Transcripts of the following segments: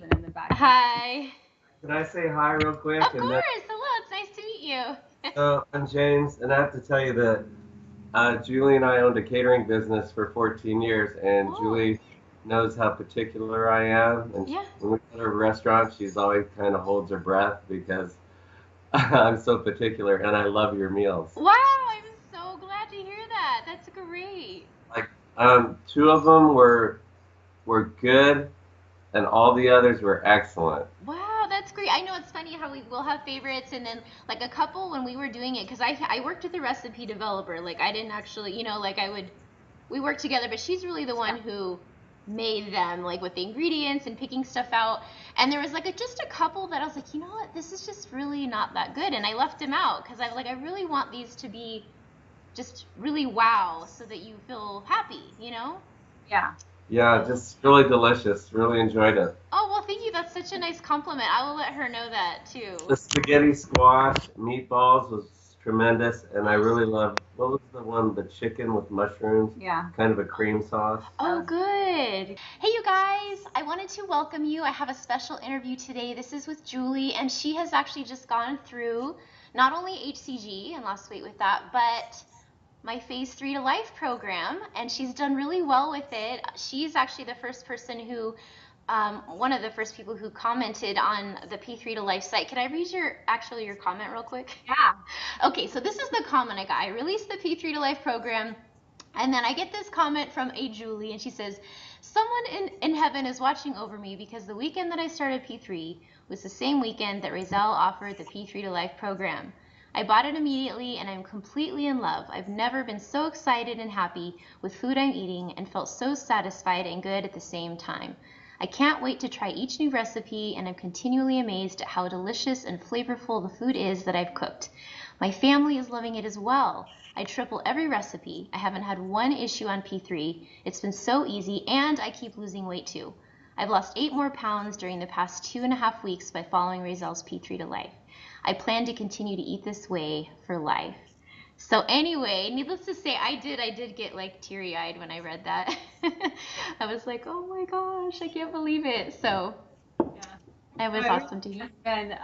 husband in the back. Hi. Can I say hi real quick? Of course. Hello. It's nice to meet you. I'm James, and I have to tell you that Julie and I owned a catering business for 14 years, and Oh. Julie knows how particular I am. And Yeah. when we go to a restaurant, she's always kind of holds her breath because I'm so particular, and I love your meals. Wow. I'm so glad to hear that. That's great. Like, two of them were good, and all the others were excellent. Wow, that's great. I know it's funny how we will have favorites, and then like a couple when we were doing it, because I worked with a recipe developer. Like I didn't actually, like we worked together, but she's really the one who made them, like with the ingredients and picking stuff out. And there was like just a couple that I was like, you know what, this is just really not that good, and I left them out because I really want these to be just really wow, so that you feel happy. Yeah. Yeah, just really delicious. Really enjoyed it. Oh, well, thank you. That's such a nice compliment. I will let her know that too. The spaghetti squash meatballs was tremendous, and I really loved, what was the one, the chicken with mushrooms, Yeah. kind of a cream sauce. Oh, good. Hey, you guys, I wanted to welcome you. I have a special interview today. This is with Julie, and she has actually just gone through not only hCG and lost weight with that, but my Phase 3 to Life program, and she's done really well with it. She's actually the first person who, one of the first people who commented on the P3 to Life site. Can I read your comment real quick? Yeah. Okay, so this is the comment I got. I released the P3 to Life program, and then I get this comment from a Julie, and she says, someone in heaven is watching over me because the weekend that I started P3 was the same weekend that Razel offered the P3 to Life program. I bought it immediately, and I'm completely in love. I've never been so excited and happy with food I'm eating and felt so satisfied and good at the same time. I can't wait to try each new recipe, and I'm continually amazed at how delicious and flavorful the food is that I've cooked. My family is loving it as well. I triple every recipe. I haven't had one issue on P3. It's been so easy, and I keep losing weight too. I've lost 8 more pounds during the past 2.5 weeks by following Razel's P3 to Life. I plan to continue to eat this way for life. So anyway, needless to say, I did get like teary-eyed when I read that. I was like, oh my gosh, I can't believe it. So Yeah. it was awesome to hear. It's been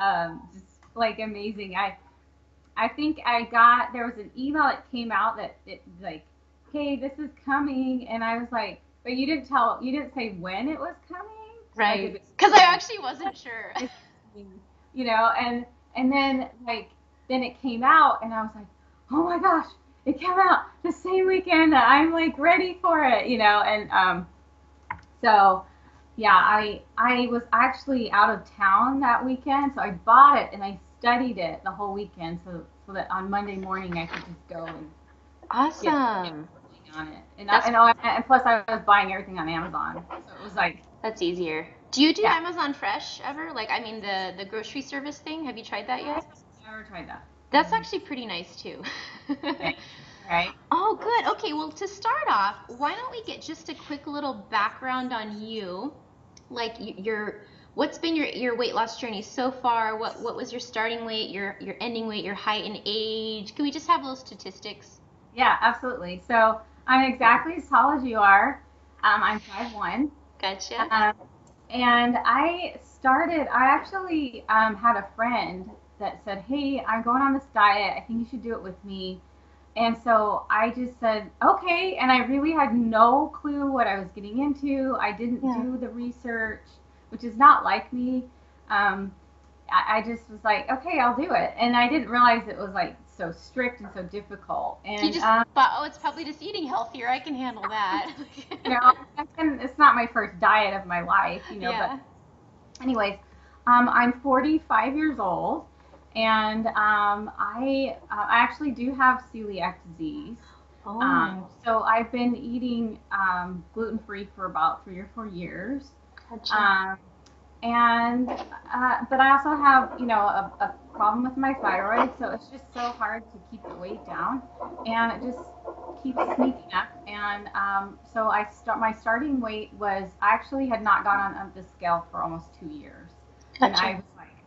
just like amazing. I think there was an email that came out that it like, hey, this is coming, and I was like, but you didn't say when it was coming, right? Because I actually wasn't sure. And then then it came out, and I was like, oh my gosh, it came out the same weekend that I'm like ready for it, and so yeah, I was actually out of town that weekend, so I bought it and I studied it the whole weekend, so that on Monday morning I could just go and awesome get on it. And plus I was buying everything on Amazon, so it was like that's easier. Do you do Amazon Fresh ever? Like, I mean, the grocery service thing. Have you tried that yet? I've never tried that. That's actually pretty nice too. Okay. Right. Oh, good. Okay, well, to start off, why don't we get just a quick little background on you, like what's been your weight loss journey so far? What was your starting weight, your ending weight, your height and age? Can we just have those statistics? Yeah, absolutely. So I'm exactly as tall as you are. I'm 5'1". Gotcha. And I actually had a friend that said, hey, I'm going on this diet. I think you should do it with me. And so I just said, okay. And I really had no clue what I was getting into. I didn't do the research, which is not like me. I just was like, okay, I'll do it. And I didn't realize it was like so strict and so difficult. And you just thought, oh, it's probably just eating healthier. I can handle that. And it's not my first diet of my life, Yeah. But anyways, I'm 45 years old, and I actually do have celiac disease. Oh. So I've been eating gluten-free for about 3 or 4 years. Gotcha. And but I also have a problem with my thyroid, so it's just so hard to keep the weight down, and it just keeps sneaking up. And so my starting weight was, I actually had not gone on the scale for almost 2 years. Gotcha. And I was like,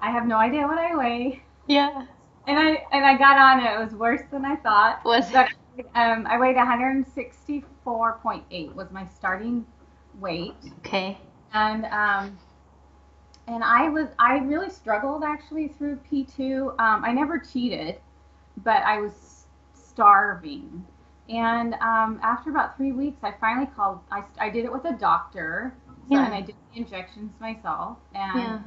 I have no idea what I weigh. Yeah. And I got on it. It was worse than I thought. But I weighed 164.8 was my starting weight. Okay. And and I really struggled actually through P2. I never cheated, but I was starving. And after about 3 weeks, I finally called. I did it with a doctor, so and Yeah. I did the injections myself. And Yeah.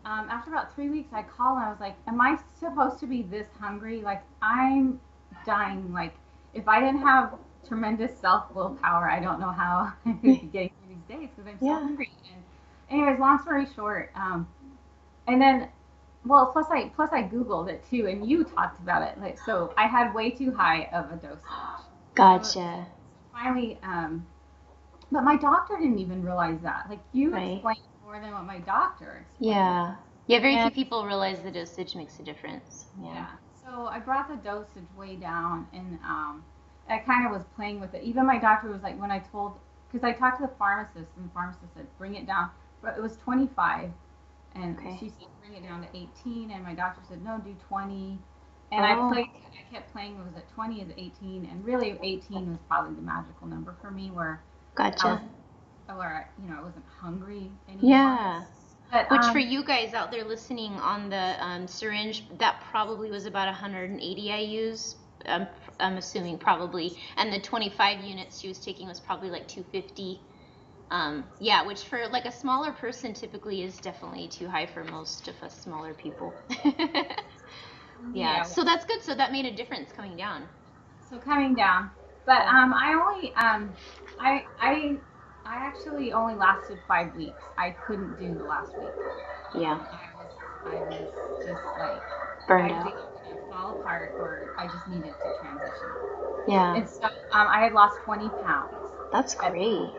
after about 3 weeks, I called and I was like, "Am I supposed to be this hungry? Like I'm dying. Like if I didn't have tremendous self willpower, I don't know how I would be getting through these days because I'm so Yeah. hungry." And anyways, long story short, and then well, plus I googled it too, and you talked about it. Like so, I had way too high of a dosage. So Gotcha. finally, but my doctor didn't even realize that. Like you Right. explained more than what my doctor explained. Yeah. Yeah, very few And people realize the dosage makes a difference. Yeah. yeah, so I brought the dosage way down, and I kind of was playing with it. Even my doctor was like, when I told, because I talked to the pharmacist, and the pharmacist said, bring it down. But it was 25, and Okay. she said, bring it down to 18, and my doctor said, no, do 20. And Oh, I kept playing, was it 20, is it 18? And really, 18 was probably the magical number for me, where I was, gotcha. I wasn't hungry anymore. Yeah. But Which for you guys out there listening on the syringe, that probably was about 180 IUs. I'm assuming probably, and the 25 units she was taking was probably like 250. Yeah, which for like a smaller person typically is definitely too high for most of us smaller people. Yeah, yeah, so that's good. So that made a difference coming down. so coming down. But Cool. I only I actually only lasted 5 weeks. I couldn't do the last week. Yeah, I was just like I burned was out. either gonna fall apart or I just needed to transition. Yeah, And so I had lost 20 pounds that's at great. that point.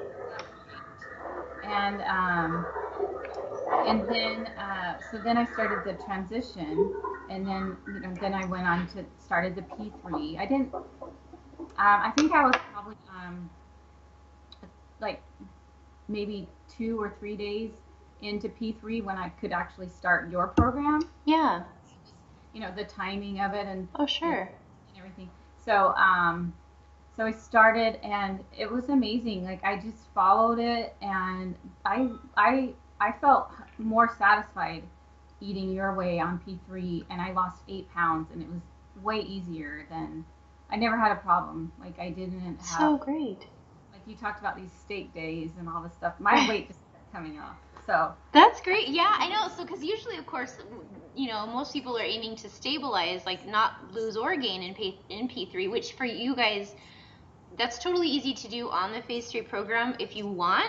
And then so then I started the transition, and then then I went on to started the P3. I didn't. I think I was probably like maybe 2 or 3 days into P3 when I could actually start your program. Yeah. The timing of it Oh, and sure. everything. So so I started, and it was amazing. Like I just followed it, and I felt more satisfied eating your way on P3, and I lost 8 pounds, and it was way easier than I never had a problem. Like I didn't have So great. like you talked about these steak days and all this stuff. My weight just kept coming off. So That's great. Yeah, I know. So, because usually, of course, most people are aiming to stabilize, like not lose or gain in P3, which for you guys, that's totally easy to do on the phase 3 program if you want.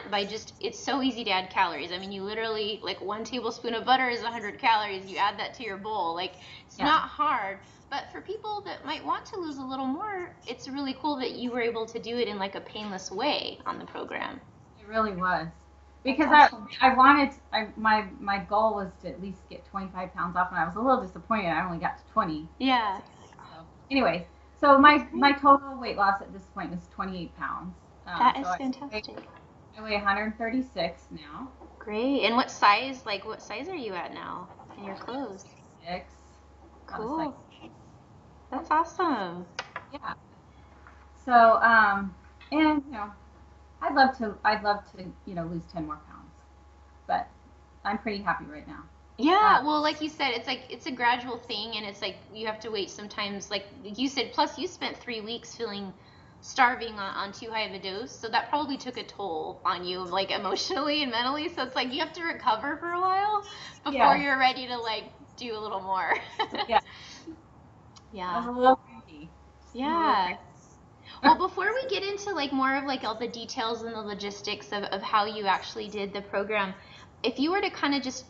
It's so easy to add calories. I mean, you literally, like 1 tablespoon of butter is 100 calories. You add that to your bowl. Like, it's yeah, not hard. But for people that might want to lose a little more, it's really cool that you were able to do it in like a painless way on the program. it really was. That's Because awesome. I wanted my goal was to at least get 25 pounds off, and I was a little disappointed. I only got to 20. Yeah. So, anyways, so That's my great. total weight loss at this point is 28 pounds. That So is fantastic. I weigh 136 now. Great. And what size are you at now in your clothes? 6, about a size. Cool. That's awesome. Yeah. So and I'd love to lose 10 more pounds, but I'm pretty happy right now. Uh, Yeah, well, like you said, it's like it's a gradual thing, and it's like you have to wait sometimes. Like you said, plus you spent 3 weeks feeling starving on too high of a dose, so that probably took a toll on you, like emotionally and mentally. So it's like you have to recover for a while before yes. you're ready to like do a little more. Yeah. I was Yeah. a little cranky. Just a little Yeah. cranky. Well, before we get into like more of like all the details and the logistics of how you actually did the program, if you were to kind of just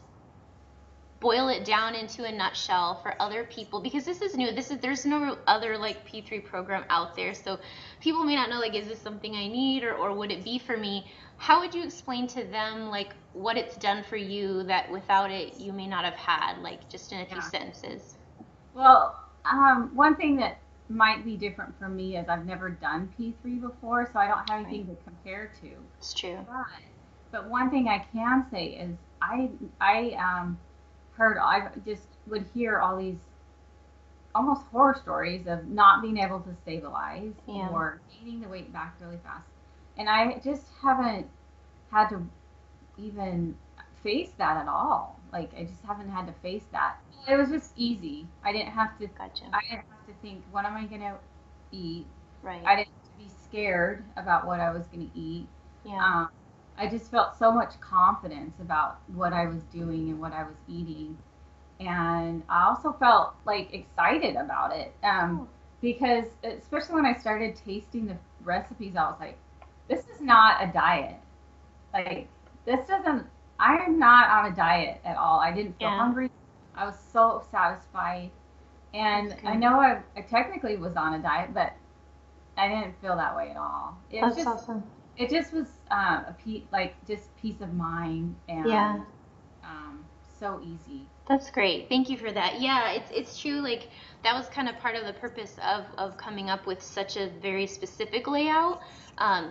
boil it down into a nutshell for other people, because this is new, there's no other like P3 program out there, so people may not know, like, is this something I need, or would it be for me? How would you explain to them like what it's done for you that without it you may not have had, like just in a few Yeah. sentences? Well, one thing that might be different for me is I've never done P3 before, so I don't have Right. anything to compare to. It's true. But but one thing I can say is I heard I just would hear all these almost horror stories of not being able to stabilize Yeah. or gaining the weight back really fast, and I just haven't had to even face that at all. Like I just haven't had to face that. It was just easy. I didn't have to. Gotcha. I didn't have to think, what am I gonna eat? Right. I didn't have to be scared about what I was gonna eat. Yeah. I just felt so much confidence about what I was doing and what I was eating, and I also felt like excited about it because especially when I started tasting the recipes, I was like, this is not a diet. Like this doesn't. I am not on a diet at all. I didn't feel hungry. I was so satisfied, and I know I technically was on a diet, but I didn't feel that way at all. It was That's just awesome. it just was just peace of mind and so easy. That's great. Thank you for that. Yeah, it's true. Like that was kind of part of the purpose of coming up with such a very specific layout.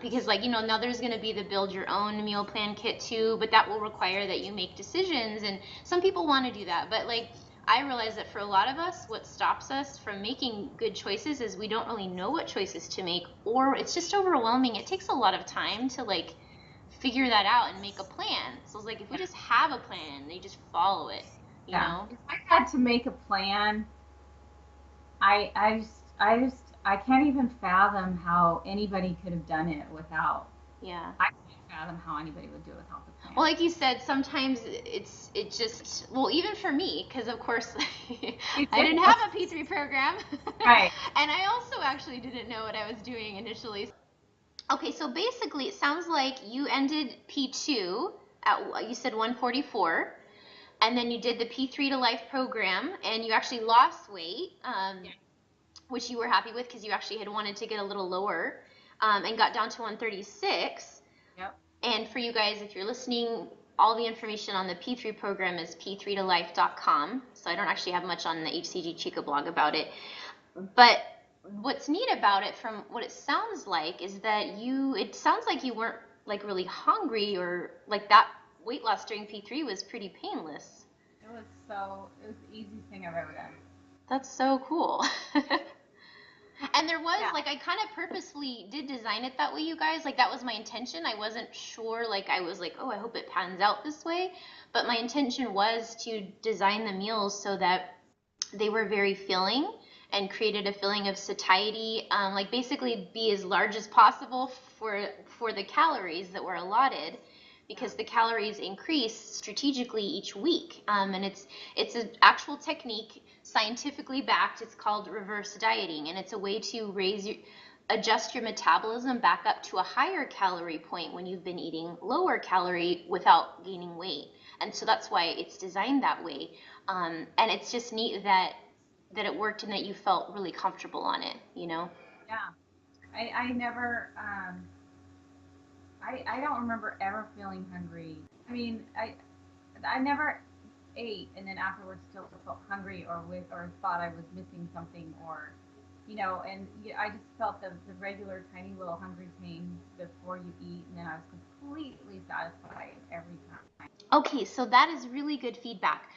Because like, now there's going to be the build your own meal plan kit too, but that will require that you make decisions. And some people want to do that. But like, I realize that for a lot of us, what stops us from making good choices is we don't really know what choices to make, or it's just overwhelming. It takes a lot of time to like figure that out and make a plan. So it's like, if we just have a plan, they just follow it, you know? If I had to make a plan, I can't even fathom how anybody could have done it without. Yeah. I can't fathom how anybody would do it without the plan. Well, like you said, sometimes even for me, because of course I didn't have a P3 program. Right. And I also actually didn't know what I was doing initially. Okay, so basically it sounds like you ended P2 at, you said 144, and then you did the P3tolife program, and you actually lost weight, which you were happy with because you actually had wanted to get a little lower, and got down to 136. Yep. And for you guys, if you're listening, all the information on the P3 program is p3tolife.com. So I don't actually have much on the hCG Chica blog about it. But what's neat about it, from what it sounds like, is that it sounds like you weren't like really hungry, or like that weight loss during P3 was pretty painless. It was the easiest thing I've ever done. That's so cool. And there was like, I kind of purposefully did design it that way, you guys. Like that was my intention. I wasn't sure, like I was like, oh, I hope it pans out this way. But my intention was to design the meals so that they were very filling and created a feeling of satiety, like basically be as large as possible for the calories that were allotted, because the calories increase strategically each week, and it's an actual technique, scientifically backed. It's called reverse dieting, and it's a way to adjust your metabolism back up to a higher calorie point when you've been eating lower calorie without gaining weight. And so that's why it's designed that way, and it's just neat that it worked and that you felt really comfortable on it, Yeah. I never, I don't remember ever feeling hungry. I mean, I never ate and then afterwards still felt hungry or thought I was missing something, or, and I just felt the regular tiny little hungry pain before you eat, and then I was completely satisfied every time. Okay, so that is really good feedback.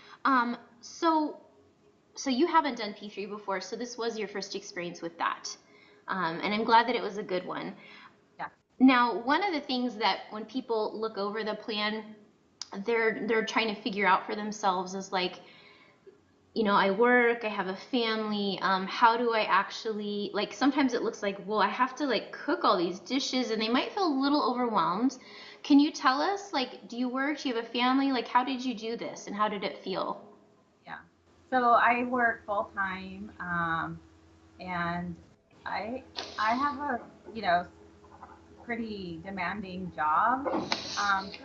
So you haven't done P3 before, so this was your first experience with that. And I'm glad that it was a good one. Yeah. Now, one of the things that when people look over the plan, they're trying to figure out for themselves is like, I work, I have a family, how do I actually, like sometimes it looks like, well, I have to like cook all these dishes, and they might feel a little overwhelmed. Can you tell us, like, do you work, do you have a family, like how did you do this and how did it feel? Yeah. So I work full time, and I have a pretty demanding job,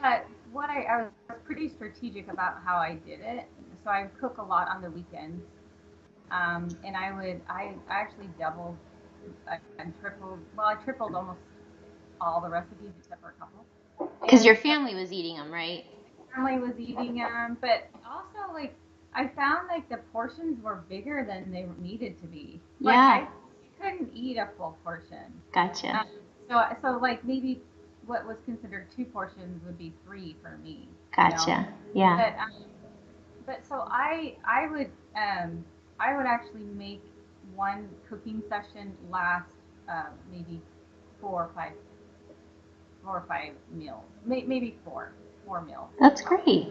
but I was pretty strategic about how I did it. So I cook a lot on the weekends, and I actually doubled and tripled. Well, I tripled almost all the recipes except for a couple. Because your family was eating them, right? Family was eating them, but also like I found like the portions were bigger than they needed to be. Like Yeah. I couldn't eat a full portion. Gotcha. So like maybe what was considered 2 portions would be 3 for me. Gotcha. Yeah. But so I would actually make one cooking session last maybe 4 or 5 meals, maybe 4. 4 meals. That's great.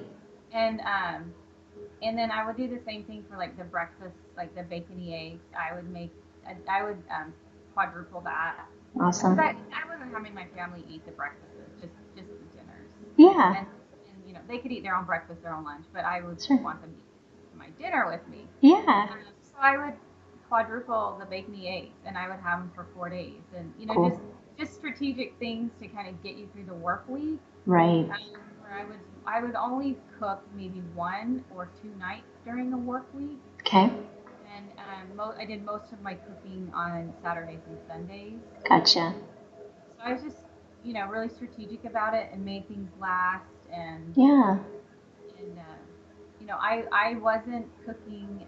And then I would do the same thing for like the breakfast, like the bacony eggs. I would quadruple that. Awesome. Because I wasn't having my family eat the breakfasts, just the dinners. Yeah. And you know, they could eat their own breakfast, their own lunch, but I would Sure. want them to eat my dinner with me. Yeah. So I would quadruple the bacony eggs, and I would have them for 4 days, and you know, Cool. just strategic things to kind of get you through the work week. Right. Where I would only cook maybe 1 or 2 nights during the work week. Okay. And I did most of my cooking on Saturdays and Sundays. Gotcha. So I was just, you know, really strategic about it and made things last. And Yeah. you know, I wasn't cooking,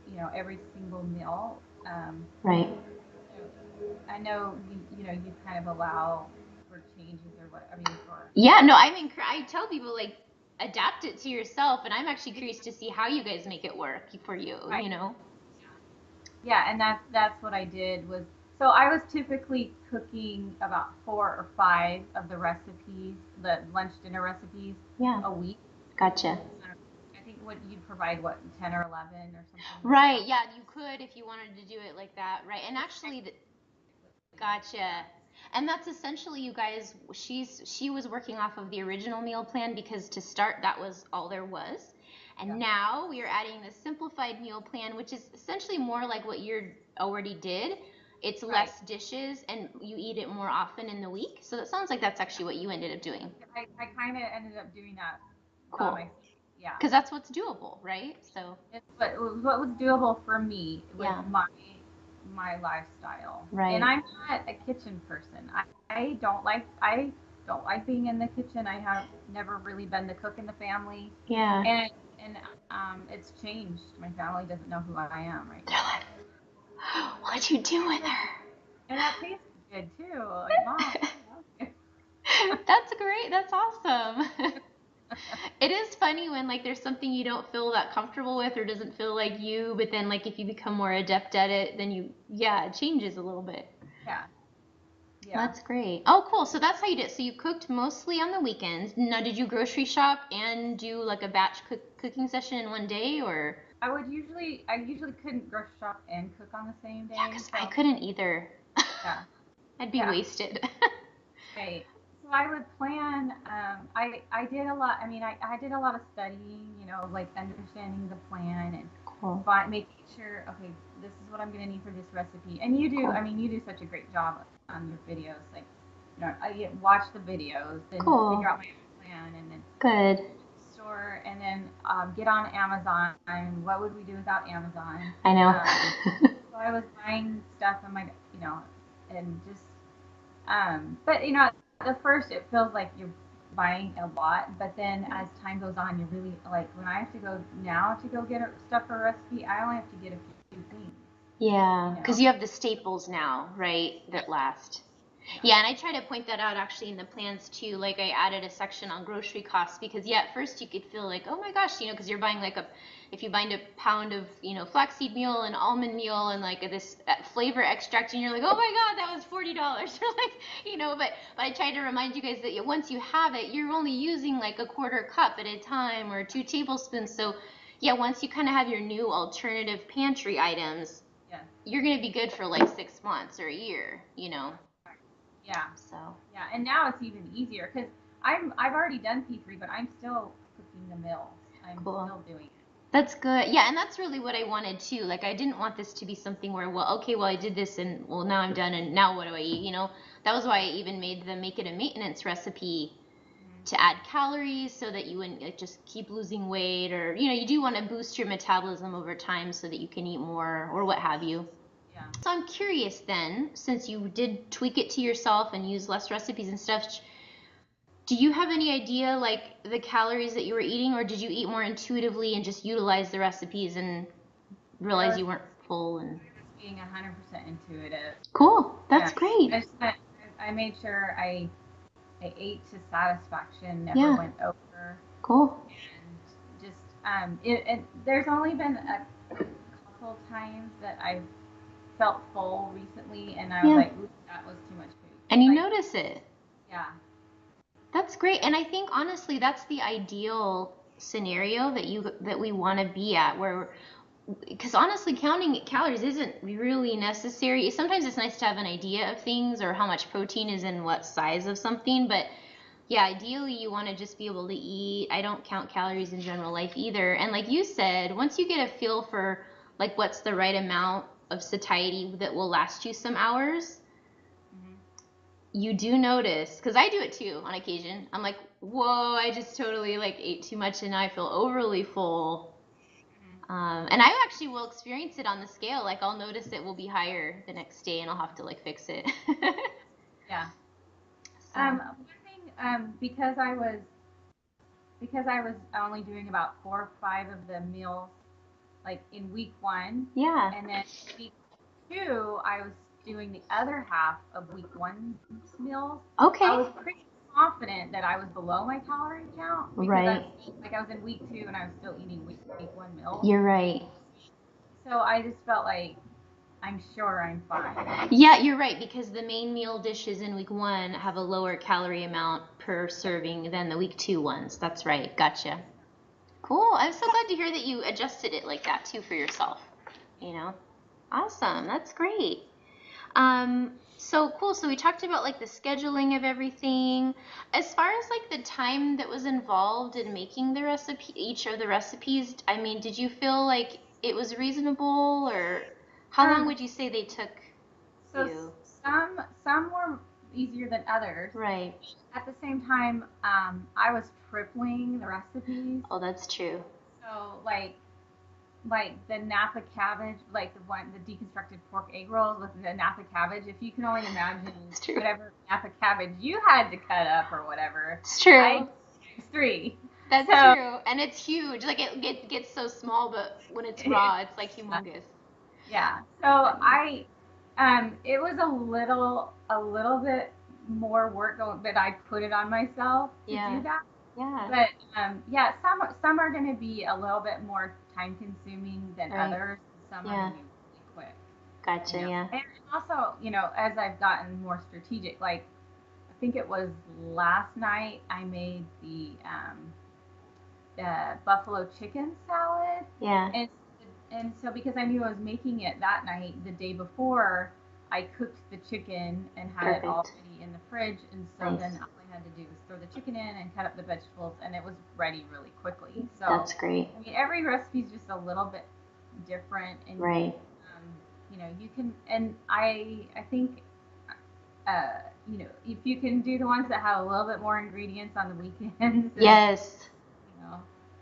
you know, every single meal. Right. I know you know you kind of allow for changes or what I mean for. Yeah. No, I tell people like adapt it to yourself, and I'm actually curious to see how you guys make it work for you. Right. You know. Yeah, and that's what I did was so I was typically cooking about 4 or 5 of the recipes, the lunch dinner recipes Yeah. a week. Gotcha. I think what you'd provide 10 or 11 or something. Right. Yeah, you could if you wanted to do it like that. Right. And actually, gotcha. And that's essentially you guys. She was working off of the original meal plan because to start that was all there was. And now we are adding the simplified meal plan, which is essentially more like what you already did. It's less dishes and you eat it more often in the week. So that sounds like that's actually what you ended up doing. I kind of ended up doing that. Cool. Yeah. Because that's what's doable, right? So. What was doable for me with Yeah. my lifestyle. Right. And I'm not a kitchen person. I don't like being in the kitchen. I have never really been the cook in the family. Yeah. And it's changed. My family doesn't know who I am right now. They're like, what'd you do with her? And that tastes good too. Like, Mom. That's great. That's awesome. It is funny when like there's something you don't feel that comfortable with or doesn't feel like you, but then like if you become more adept at it, then it changes a little bit. Yeah. That's great. Oh, cool. So that's how you did it. So you cooked mostly on the weekends. Now, did you grocery shop and do like a batch cooking session in one day, or? I usually couldn't grocery shop and cook on the same day. Yeah, because I couldn't either. Yeah. I'd be wasted. Right. So I would plan. I did a lot. I mean, I did a lot of studying. You know, like understanding the plan and making sure. Okay, this is what I'm going to need for this recipe. And you do. Cool. I mean, you do such a great job on your videos. Like, you know, I watch the videos and figure out my plan, and then good store, and then get on Amazon. And what would we do without Amazon? I know. So I was buying stuff on my, you know, and just. But you know, at first it feels like you're buying a lot, but then as time goes on, you really like when I have to go now to go get stuff for a recipe, I only have to get a few things. Yeah, because you have the staples now, right, that last. Yeah, and I try to point that out actually in the plans too. Like I added a section on grocery costs because at first you could feel like, oh my gosh, you know, because you're buying like if you buy a pound of, you know, flaxseed meal and almond meal and like this flavor extract and you're like, oh my God, that was $40. You're like, you know, but I try to remind you guys that once you have it, you're only using like a quarter cup at a time or 2 tablespoons. So once you kind of have your new alternative pantry items, you're going to be good for like 6 months or a year, you know. Yeah. So. Yeah, and now it's even easier because I've already done P3, but I'm still cooking the meals. I'm still doing it. That's good. Yeah, and that's really what I wanted too. Like I didn't want this to be something where, I did this and now I'm done and now what do I eat? You know, that was why I even made the make it a maintenance recipe to add calories so that you wouldn't like just keep losing weight or, you know, you do want to boost your metabolism over time so that you can eat more or what have you. Yeah. So I'm curious then, since you did tweak it to yourself and use less recipes and stuff, do you have any idea like the calories that you were eating, or did you eat more intuitively and just utilize the recipes and realize you weren't full? And being 100% intuitive. Cool. That's great. I made sure I ate to satisfaction, never went over. Cool. And just there's only been a couple times that I've felt full recently, and I was like, ooh, that was too much food. And you notice it. Yeah. That's great. And I think honestly that's the ideal scenario that we want to be at, where because honestly counting calories isn't really necessary. Sometimes it's nice to have an idea of things or how much protein is in what size of something, but yeah, ideally you want to just be able to eat. I don't count calories in general life either. And like you said, once you get a feel for like what's the right amount of satiety that will last you some hours, you do notice, because I do it too on occasion. I'm like, whoa, I just totally like ate too much and now I feel overly full. And I actually will experience it on the scale. Like I'll notice it will be higher the next day and I'll have to like fix it. Yeah. So, One thing, because I was only doing about 4 or 5 of the meals like in week 1, yeah. and then week 2 I was doing the other half of week 1's meals. I Okay. was pretty confident that I was below my calorie count because Right. I was in week 2 and I was still eating week 1 meals. You're right. So I just felt like I'm sure I'm fine. Yeah, you're right, because the main meal dishes in week 1 have a lower calorie amount per serving than the week 2 ones. That's right. Gotcha. Cool. I'm so glad to hear that you adjusted it like that too for yourself. You know? Awesome. That's great. So cool. So we talked about like the scheduling of everything. As far as like the time that was involved in making the recipe, each of the recipes, I mean, did you feel like it was reasonable, or how long Um, would you say they took so you? some were easier than others. Right. At the same time, I was tripling the recipes. Oh, that's true. So like the Napa cabbage, like the deconstructed pork egg rolls with the Napa cabbage. If you can only imagine It's true. whatever Napa cabbage you had to cut up or whatever, It's true. I times 3. That's So true. And it's huge. Like it gets so small, but when it's raw, it's like humongous. yeah. So That's funny. it was a little bit more work going, but I put it on myself to Yeah. do that. Yeah. But yeah, some are going to be a little bit more time consuming than Right. others. Some are Yeah. going to be really quick, Gotcha. Yeah. And also, as I've gotten more strategic, like I think it was last night I made the buffalo chicken salad, Yeah. and and so because I knew I was making it that night, the day before, I cooked the chicken and had it Perfect. already in the fridge, and so Nice. then all I had to do was throw the chicken in and cut up the vegetables, and it was ready really quickly. So That's great. I mean, every recipe is just a little bit different, and Right. you can, and I think if you can do the ones that have a little bit more ingredients on the weekends, and, Yes.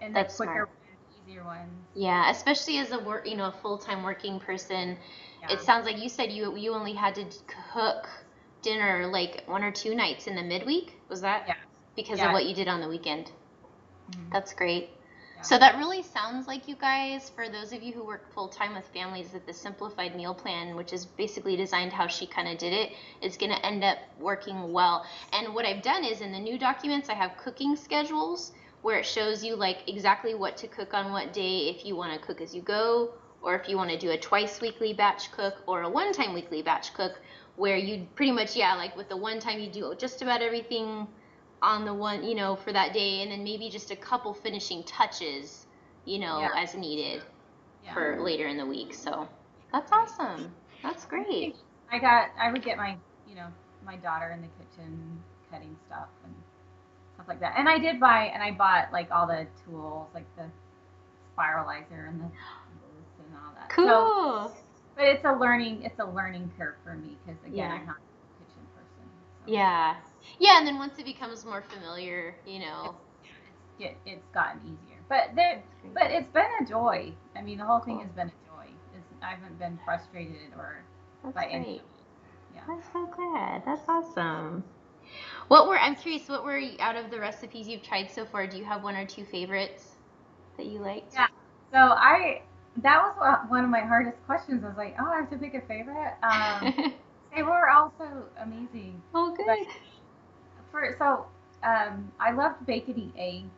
and the That's quicker smart. ones, easier ones. Yeah, especially as a full-time working person. It Yeah. sounds like you said you only had to cook dinner like 1 or 2 nights in the midweek. Was that Yeah. because of Yeah. what you did on the weekend? Mhm. That's great. Yeah. So that really sounds like, you guys, for those of you who work full-time with families, that the simplified meal plan, which is basically designed how she kind of did it, is going to end up working well. And what I've done is in the new documents, I have cooking schedules where it shows you like exactly what to cook on what day, if you want to cook as you go, or if you want to do a twice weekly batch cook or a one-time weekly batch cook, where you pretty much, yeah, like with the one time you do just about everything on the one, for that day, and then maybe just a couple finishing touches, Yeah. as needed Yeah. for later in the week. So that's Right. awesome. That's And I great. think I would get my daughter in the kitchen cutting stuff and stuff like that. And I bought like all the tools, like the spiralizer and the this and all that. So, Cool. but it's a learning curve for me because again, Yeah. I'm not a kitchen person. So Yeah. Yeah, and then once it becomes more familiar, it's gotten easier. But it's been a joy. I mean, the whole thing Cool. has been a joy. I haven't been frustrated or That's by any of great. it. Yeah. I'm so glad. That's awesome. I'm curious, what were, out of the recipes you've tried so far, do you have 1 or 2 favorites that you liked? Yeah. So that was one of my hardest questions. I was like, oh, I have to pick a favorite. They were also amazing, Oh, but good. I loved baconing eggs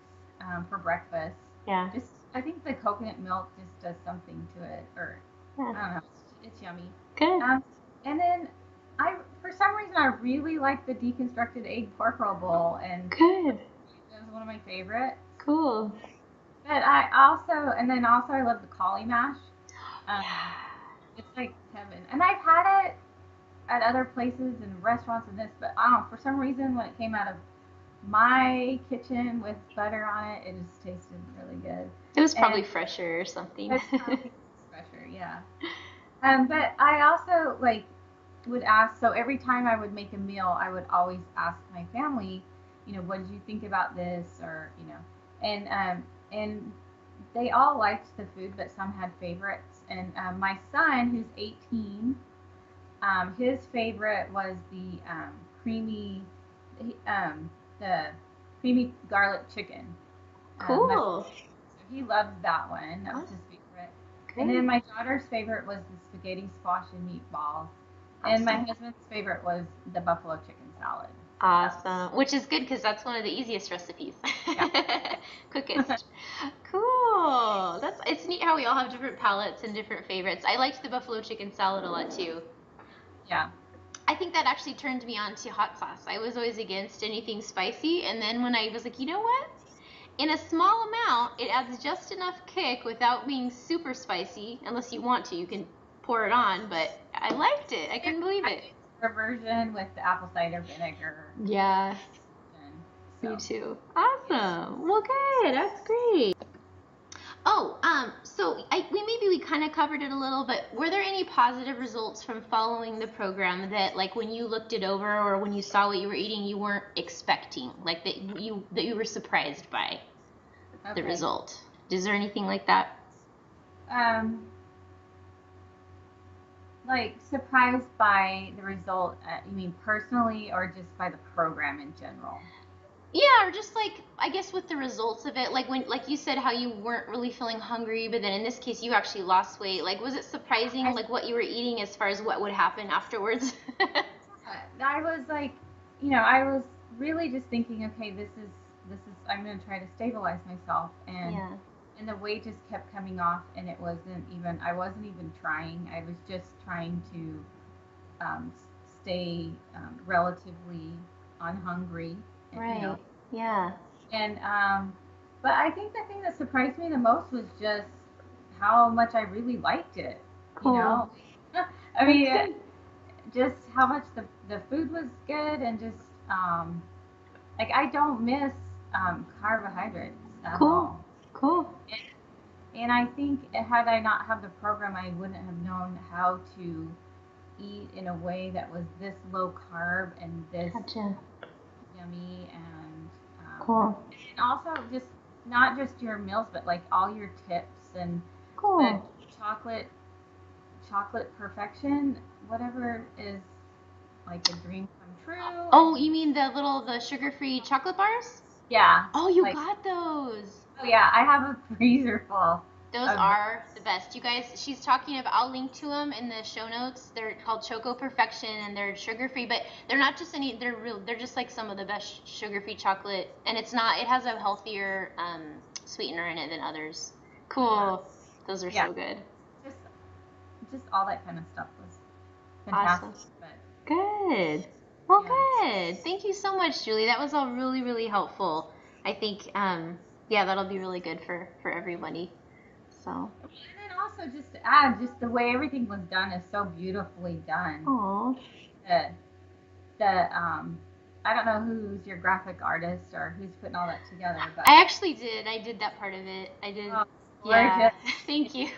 for breakfast. Yeah. Just I think the coconut milk just does something to it, or Yeah. I don't know. It's yummy. Good. And then for for some reason, I really like the deconstructed egg pork roll bowl, and Good. it was one of my favorites. Cool. But I love the cauli mash. Um, it's like heaven. And I've had it at other places and restaurants and this, but I don't know, for some reason when it came out of my kitchen with butter on it, it just tasted really good. It was probably fresher or something. It's probably fresher, yeah. But I also like would ask, so every time I would make a meal, I would always ask my family, what did you think about this, or and they all liked the food, but some had favorites. And my son, who's 18, his favorite was creamy, the creamy garlic chicken. Cool. So he loved that one. That was his favorite. Great. And then my daughter's favorite was the spaghetti squash and meatballs. And my husband's favorite was the buffalo chicken salad. Awesome. Which is good because that's one of the easiest recipes. Yeah. Quickest. Cool. It's neat how we all have different palates and different favorites. I liked the buffalo chicken salad a lot too. Yeah. I think that actually turned me on to hot sauce. I was always against anything spicy, and then when I was like, you know what? In a small amount, it adds just enough kick without being super spicy. Unless you want to, you can pour it on, but I liked it. I couldn't believe it. Version with the apple cider vinegar. Yeah. Me too. Awesome. Well, good. That's great. Oh, so we kind of covered it a little, but were there any positive results from following the program that, like, when you looked it over or when you saw what you were eating, you weren't expecting, like that you were surprised by the result? Is there anything like that? Like surprised by the result, you mean personally or just by the program in general? Yeah, or just like, I guess with the results of it, like like you said, how you weren't really feeling hungry, but then in this case you actually lost weight. Like, was it surprising, like what you were eating as far as what would happen afterwards? I was like, I was really just thinking, okay, this is, I'm going to try to stabilize myself. And the weight just kept coming off, and I wasn't even trying. I was just trying to stay relatively unhungry. Right. Yeah. And but I think the thing that surprised me the most was just how much I really liked it. Cool. I mean, just how much the food was good, and just like I don't miss carbohydrates at all. Cool. And I think had I not had the program, I wouldn't have known how to eat in a way that was this low carb and this yummy, and cool. And also just not just your meals, but like all your tips and cool. The chocolate perfection, whatever is like a dream come true. Oh, you mean the sugar-free chocolate bars? Yeah. Oh, you got those. Oh yeah, I have a freezer full. Those are the best. You guys, she's talking about, I'll link to them in the show notes. They're called Choco Perfection, and they're sugar-free, but they're not just they're just like some of the best sugar-free chocolate, and it has a healthier sweetener in it than others. Cool. Those are so good. Just all that kind of stuff was fantastic. Awesome. Good. Well, good. Thank you so much, Julie. That was all really, really helpful. I think, that'll be really good for everybody. So. And then also just to add, just the way everything was done is so beautifully done. Aww. I don't know who's your graphic artist or who's putting all that together, but I actually did. I did that part of it. I did. Oh, yeah. Thank you.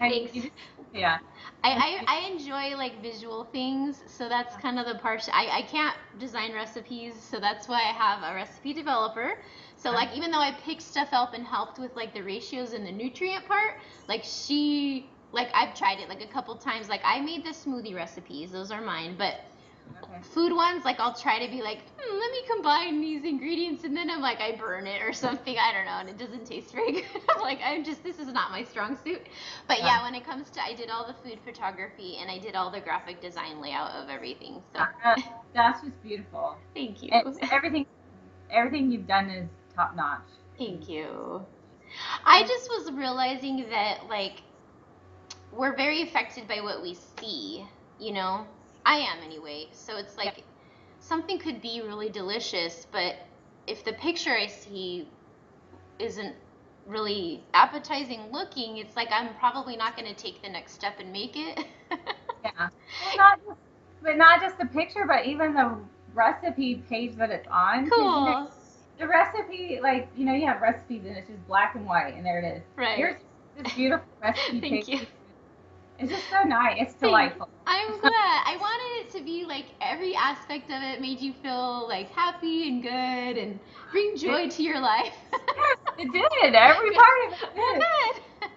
Thanks. Yeah. I enjoy like visual things, so that's kind of the part. I can't design recipes, so that's why I have a recipe developer. So like even though I picked stuff up and helped with like the ratios and the nutrient part, like I've tried it like a couple times. Like I made the smoothie recipes, those are mine, but food ones, like I'll try to be like, let me combine these ingredients, and then I'm like, I burn it or something, I don't know, and it doesn't taste very good. I'm like, this is not my strong suit. But yeah, when it comes to, I did all the food photography and I did all the graphic design layout of everything. So that's just beautiful. Thank you. And everything you've done is top notch. Thank you. I just was realizing that like we're very affected by what we see, you know. I am anyway. So it's like something could be really delicious, but if the picture I see isn't really appetizing looking, it's like I'm probably not going to take the next step and make it. Yeah. Well, not just the picture, but even the recipe page that it's on. Because Cool. the recipe, like you have recipes and it's just black and white, and there it is. Right. Here's this beautiful recipe Thank page. you. It's just so nice. It's delightful. I'm glad. I wanted it to be like every aspect of it made you feel like happy and good and bring joy to your life. Yes, it did. Every part of it Well, did. good.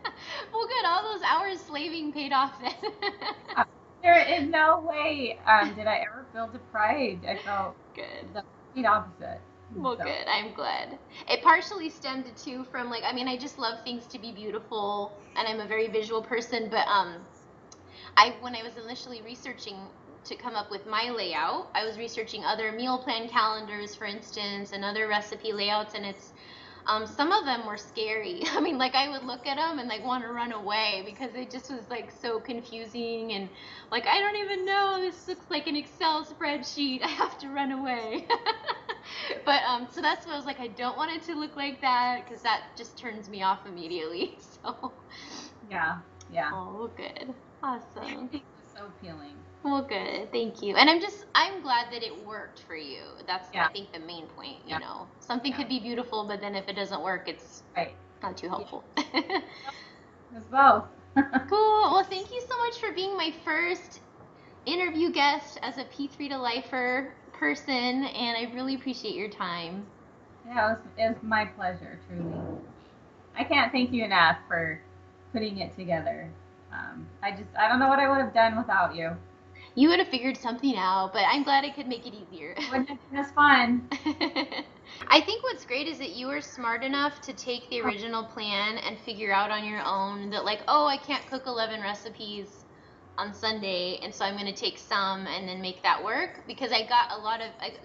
Well, good. All those hours slaving paid off then. There is no way did I ever feel deprived. I felt Good. the complete opposite. Well, good. I'm glad. It partially stemmed too from like, I mean, I just love things to be beautiful, and I'm a very visual person. But when I was initially researching to come up with my layout, I was researching other meal plan calendars, for instance, and other recipe layouts, and it's some of them were scary. I mean, like I would look at them and like want to run away because it just was like so confusing and like I don't even know. This looks like an Excel spreadsheet. I have to run away. But so that's why I was like, I don't want it to look like that because that just turns me off immediately. So Yeah. oh, good, awesome. It was so appealing. Well, good. Thank you. And I'm glad that it worked for you. That's, I think, the main point, you know. Something could be beautiful, but then if it doesn't work, it's not too helpful. It's both. Cool. Well, thank you so much for being my first interview guest as a P3tolifer person, and I really appreciate your time. Yeah, it was my pleasure, truly. I can't thank you enough for putting it together. I don't know what I would have done without you. You would have figured something out, but I'm glad I could make it easier. Wouldn't have been as fun. I think what's great is that you were smart enough to take the original plan and figure out on your own that like, oh, I can't cook 11 recipes on Sunday, and so I'm going to take some and then make that work, because I got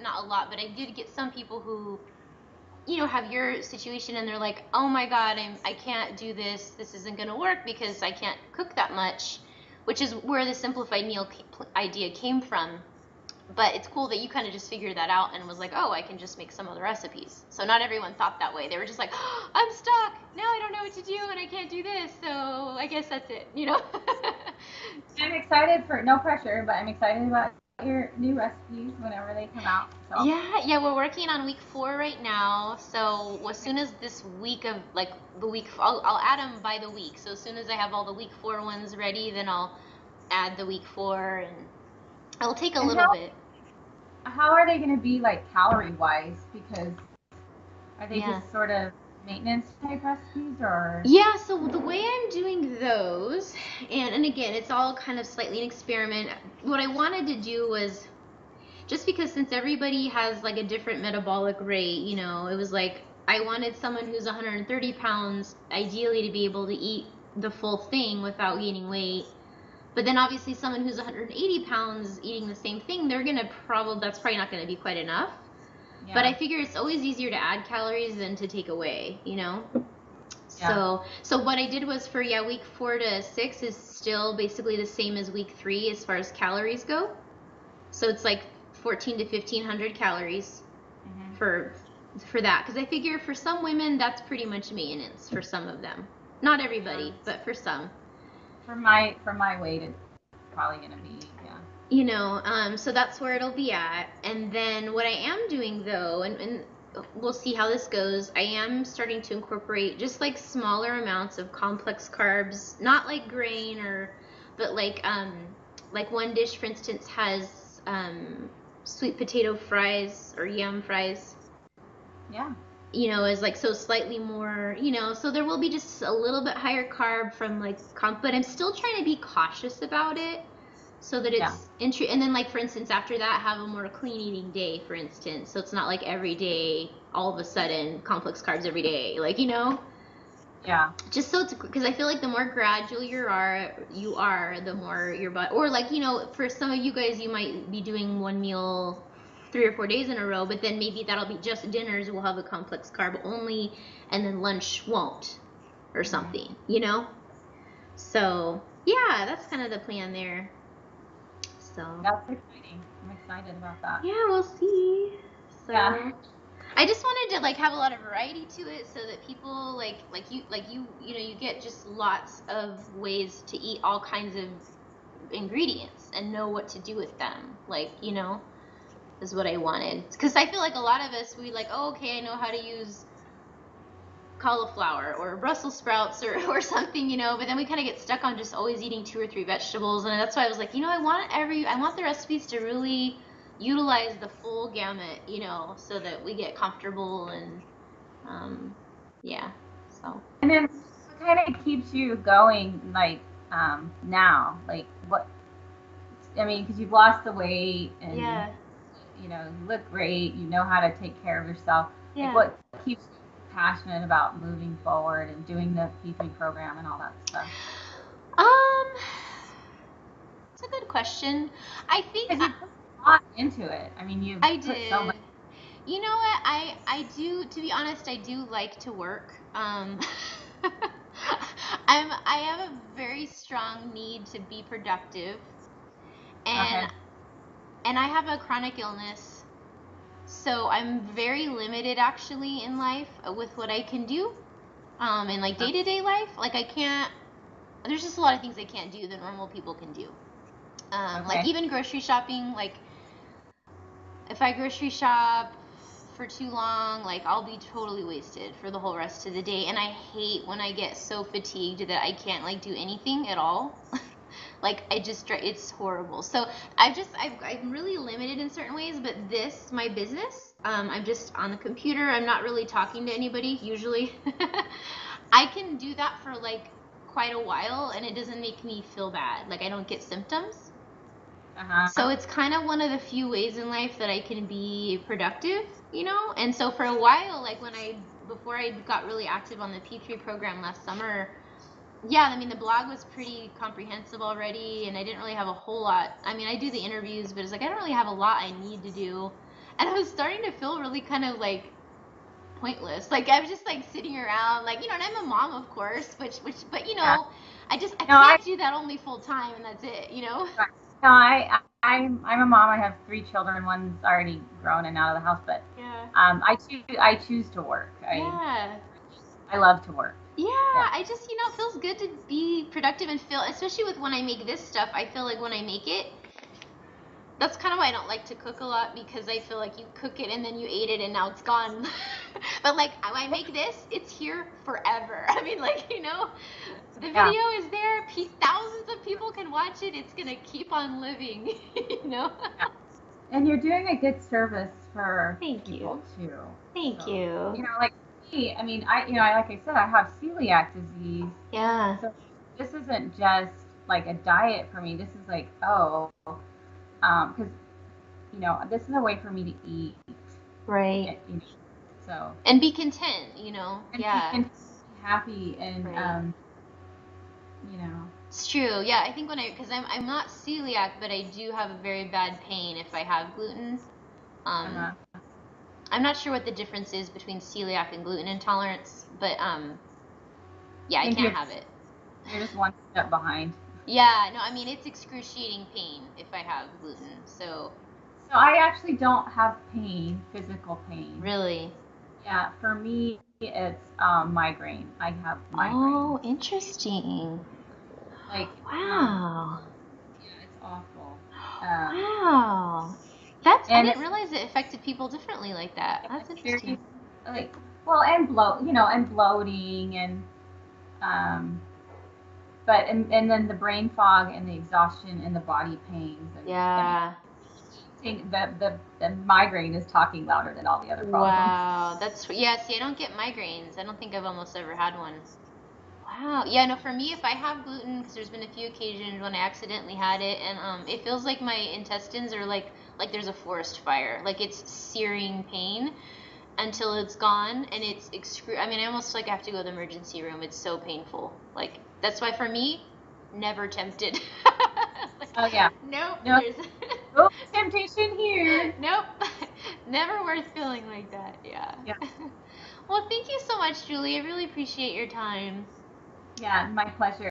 not a lot, but I did get some people who, you know, have your situation and they're like, oh my God, I can't do this. This isn't going to work because I can't cook that much, which is where the simplified meal idea came from. But it's cool that you kind of just figured that out and was like, oh, I can just make some other recipes. So not everyone thought that way. They were just like, oh, I'm stuck. Now I don't know what to do and I can't do this. So I guess that's it, you know? I'm excited no pressure, but I'm excited about your new recipes whenever they come out. So. Yeah, we're working on week 4 right now. So as soon as this week of like the week, I'll add them by the week. So as soon as I have all the week 4 ones ready, then I'll add the week 4, and it'll take a little bit. How are they going to be like calorie wise? Because are they just sort of maintenance type recipes, or? Yeah, so the way I'm doing those, and again, it's all kind of slightly an experiment. What I wanted to do was, just because since everybody has like a different metabolic rate, you know, it was like I wanted someone who's 130 pounds ideally to be able to eat the full thing without gaining weight. But then obviously someone who's 180 pounds eating the same thing, that's probably not going to be quite enough. Yeah. But I figure it's always easier to add calories than to take away, you know? Yeah. So what I did was for, week 4 to 6 is still basically the same as week 3 as far as calories go. So it's like 14 to 1,500 calories for that. Because I figure for some women, that's pretty much maintenance for some of them. Not everybody, but for some. For my weight, it's probably going to be, You know, so that's where it'll be at. And then what I am doing though, and we'll see how this goes, I am starting to incorporate just like smaller amounts of complex carbs, not like grain but like one dish, for instance, has sweet potato fries or yam fries. Yeah. You know, is like so slightly more, you know, so there will be just a little bit higher carb from like but I'm still trying to be cautious about it so that it's and then like for instance after that have a more clean eating day, for instance, so it's not like every day all of a sudden complex carbs every day, like, you know. Yeah. Just so it's, because I feel like the more gradual you are, the more your body, or like, you know, for some of you guys, you might be doing one meal 3 or 4 days in a row, but then maybe that'll be just dinners will have a complex carb only, and then lunch won't, or something, you know? So, yeah, that's kind of the plan there. So That's exciting. I'm excited about that. yeah, we'll see. So Yeah. I just wanted to like have a lot of variety to it so that people you get just lots of ways to eat all kinds of ingredients and know what to do with them. Like, is what I wanted. Because I feel like a lot of us, we like, oh, okay, I know how to use cauliflower or Brussels sprouts or something, but then we kind of get stuck on just always eating 2 or 3 vegetables. And that's why I was like, I want the recipes to really utilize the full gamut, so that we get comfortable and, yeah, so. And then what kind of keeps you going, like, now? Like, what, I mean, because you've lost the weight and, Yeah. you look great, you know how to take care of yourself. Yeah. Like, what keeps you passionate about moving forward and doing the P3 program and all that stuff? It's a good question. I think Because you put a lot into it. I mean, I put did. so much. You know what? I do, to be honest, I do like to work. I have a very strong need to be productive. And Okay. and I have a chronic illness. So I'm very limited actually in life with what I can do. In like day-to-day life, like I can't, there's just a lot of things I can't do that normal people can do. Like even grocery shopping, like if I grocery shop for too long, like I'll be totally wasted for the whole rest of the day. And I hate when I get so fatigued that I can't like do anything at all. Like it's horrible. So I'm really limited in certain ways, but my business, I'm just on the computer. I'm not really talking to anybody usually. I can do that for like quite a while and it doesn't make me feel bad. Like I don't get symptoms. So it's kind of one of the few ways in life that I can be productive, And so for a while, like before I got really active on the P3 program last summer, yeah, I mean, the blog was pretty comprehensive already, and I didn't really have a whole lot. I mean, I do the interviews, but it's like I don't really have a lot I need to do. And I was starting to feel really kind of like pointless. Like I was just like sitting around, like, and I'm a mom, of course, but Yeah. I can't do that only full time, and that's it, No, I'm a mom. I have 3 children. One's already grown and out of the house, but Yeah. I choose to work. Yeah. I love to work. Yeah, I just, it feels good to be productive and feel, especially with when I make this stuff, I feel like when I make it, that's kind of why I don't like to cook a lot, because I feel like you cook it and then you ate it and now it's gone. But like when I make this, it's here forever. I mean, like, the video is there. Thousands of people can watch it. It's going to keep on living, Yeah. And you're doing a good service for people too. Thank you. Like me, I mean, like I said, I have celiac disease. Yeah. So this isn't just like a diet for me. This is like, because this is a way for me to eat. Right. So. And be content, And yeah. be happy and right. It's true. Yeah, I think because I'm not celiac, but I do have a very bad pain if I have gluten. I'm not sure what the difference is between celiac and gluten intolerance, but yeah, I can't have it. You're just one step behind. Yeah, no, I mean it's excruciating pain if I have gluten. So I actually don't have pain, physical pain. Really? Yeah, for me it's migraine. I have migraine. Oh, interesting. Like wow. Yeah, it's awful. Wow. I didn't realize it affected people differently like that. That's interesting. And bloating and but and then the brain fog and the exhaustion and the body pains. And, yeah. I think the migraine is talking louder than all the other problems. Wow, see, I don't get migraines. I don't think I've almost ever had one. Wow. Yeah, no, for me, if I have gluten, because there's been a few occasions when I accidentally had it, and it feels like my intestines are like there's a forest fire. Like it's searing pain until it's gone, and it's I mean, I almost like have to go to the emergency room. It's so painful. Like that's why for me, never tempted. Oh yeah. Nope. No temptation here. Nope. Never worth feeling like that. Yeah. Well, thank you so much, Julie. I really appreciate your time. Yeah, my pleasure.